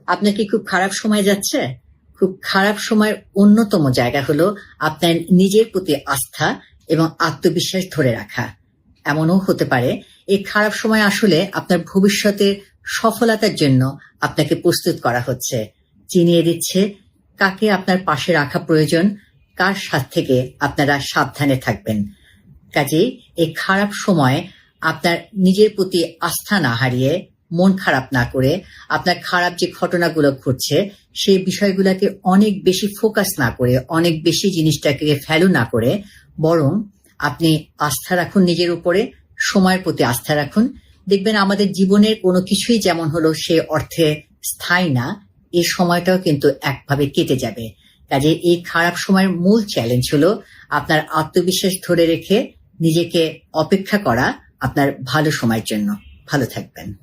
আপনার কি খুব খারাপ সময় যাচ্ছে? খুব খারাপ সময়ের অন্যতম জায়গা হলো আপনার নিজের প্রতি আস্থা এবং আত্মবিশ্বাস ধরে রাখা। এমনও হতে পারে এই খারাপ সময় আসলে আপনার ভবিষ্যতের সফলতার জন্য আপনাকে প্রস্তুত করা হচ্ছে, চিনিয়ে দিচ্ছে কাকে আপনার পাশে রাখা প্রয়োজন, কার সাথ থেকে আপনারা সাবধানে থাকবেন। কাজেই এই খারাপ সময়ে আপনার নিজের প্রতি আস্থা না হারিয়ে, মন খারাপ না করে, আপনার খারাপ যে ঘটনাগুলো ঘটছে সেই বিষয়গুলোকে অনেক বেশি ফোকাস না করে, অনেক বেশি জিনিসটাকে ভ্যালু না করে, বরং আপনি আস্থা রাখুন নিজের উপরে, সময়ের প্রতি আস্থা রাখুন। দেখবেন আমাদের জীবনের কোনো কিছুই যেমন হলো সে অর্থে স্থায়ী না, এই সময়টাও কিন্তু একভাবে কেটে যাবে। কাজে এই খারাপ সময়ের মূল চ্যালেঞ্জ হলো আপনার আত্মবিশ্বাস ধরে রেখে নিজেকে অপেক্ষা করা আপনার ভালো সময়ের জন্য। ভালো থাকবেন।